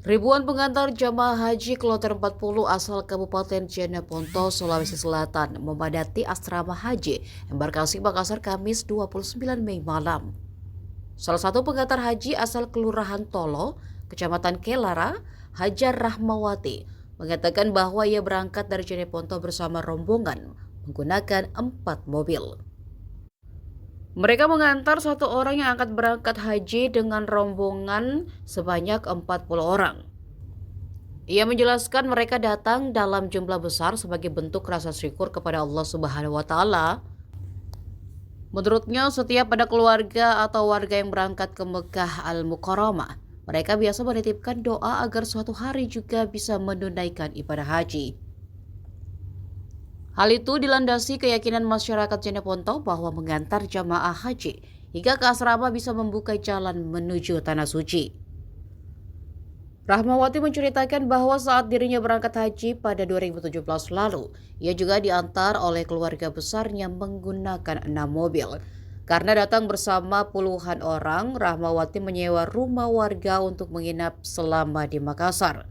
Ribuan pengantar jamaah haji kloter 40 asal Kabupaten Jeneponto, Sulawesi Selatan memadati asrama haji embarkasi Makassar Kamis 29 Mei malam. Salah satu pengantar haji asal Kelurahan Tolo, Kecamatan Kelara, Hajar Rahmawati, mengatakan bahwa ia berangkat dari Jeneponto bersama rombongan menggunakan 4 mobil. Mereka mengantar satu orang yang akan berangkat haji dengan rombongan sebanyak 40 orang. Ia menjelaskan mereka datang dalam jumlah besar sebagai bentuk rasa syukur kepada Allah Subhanahu wa taala. Menurutnya, setiap ada keluarga atau warga yang berangkat ke Mekah Al-Mukarramah, mereka biasa menitipkan doa agar suatu hari juga bisa menunaikan ibadah haji. Hal itu dilandasi keyakinan masyarakat Jeneponto bahwa mengantar jamaah haji hingga ke asrama bisa membuka jalan menuju tanah suci. Rahmawati menceritakan bahwa saat dirinya berangkat haji pada 2017 lalu, ia juga diantar oleh keluarga besarnya menggunakan 6 mobil. Karena datang bersama puluhan orang, Rahmawati menyewa rumah warga untuk menginap selama di Makassar.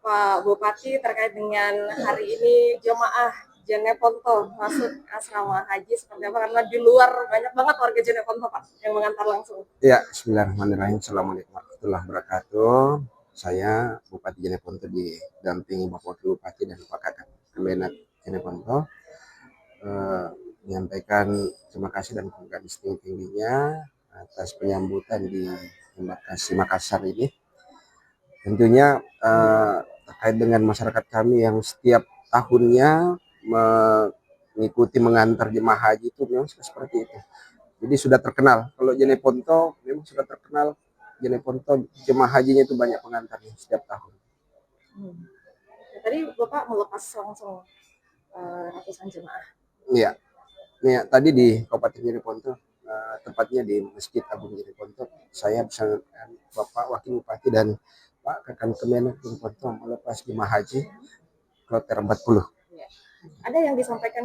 Pak Bupati terkait dengan hari ini jemaah Jeneponto masuk asrama haji seperti apa? Karena di luar banyak banget warga Jeneponto Pak yang mengantar langsung. Ya, bismillahirrahmanirrahim. Assalamualaikum warahmatullahi wabarakatuh. Saya Bupati Jeneponto didampingi Bapak Wakil Bupati dan Pak Kakak Kemenak Jeneponto menyampaikan terima kasih dan penghargaan setinggi-tingginya atas penyambutan di embarkasi Makassar ini. Tentunya terkait dengan masyarakat kami yang setiap tahunnya mengikuti mengantar jemaah haji itu memang seperti itu. Jadi sudah terkenal. Kalau Jeneponto memang sudah terkenal. Jeneponto jemaah hajinya itu banyak pengantarnya setiap tahun. Ya, tadi Bapak melepas langsung ratusan jemaah. Iya. Ya, tadi di Kabupaten Jeneponto, tepatnya di Masjid Agung Jeneponto, saya bersama Bapak Wakil Bupati dan Pak Kakan Kemenak Jeneponto melepas jemaah haji kloter 40. Ya. Ada yang disampaikan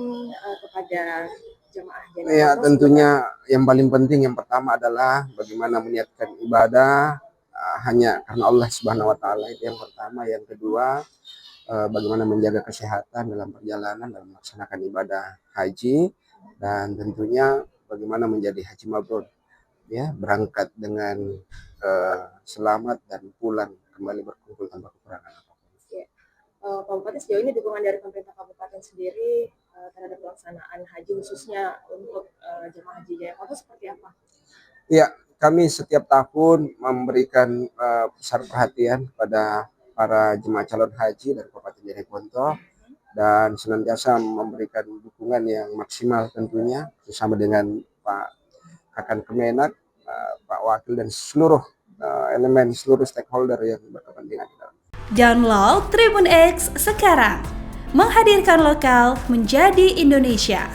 kepada jemaah Ya, Jeneponto? tentunya yang paling penting yang pertama adalah bagaimana meniatkan ibadah hanya karena Allah Subhanahu wa taala, itu yang pertama. Yang kedua, bagaimana menjaga kesehatan dalam perjalanan dalam melaksanakan ibadah haji, dan tentunya bagaimana menjadi haji mabrur, ya, berangkat dengan selamat dan pulang kembali berkumpul tanpa kekurangan apapun. Ya. Pak Bupati, sejauh ini dukungan dari pemerintah kabupaten sendiri terhadap pelaksanaan haji khususnya untuk jemaah haji Jeneponto seperti apa? Ya, kami setiap tahun memberikan besar perhatian kepada para jemaah calon haji dari Kabupaten Jeneponto dan senantiasa memberikan dukungan yang maksimal tentunya bersama dengan Pak Kakan Kemenak, Pak Wakil dan seluruh elemen, seluruh stakeholder yang berkepentingan. Download Tribun X sekarang, menghadirkan lokal menjadi Indonesia.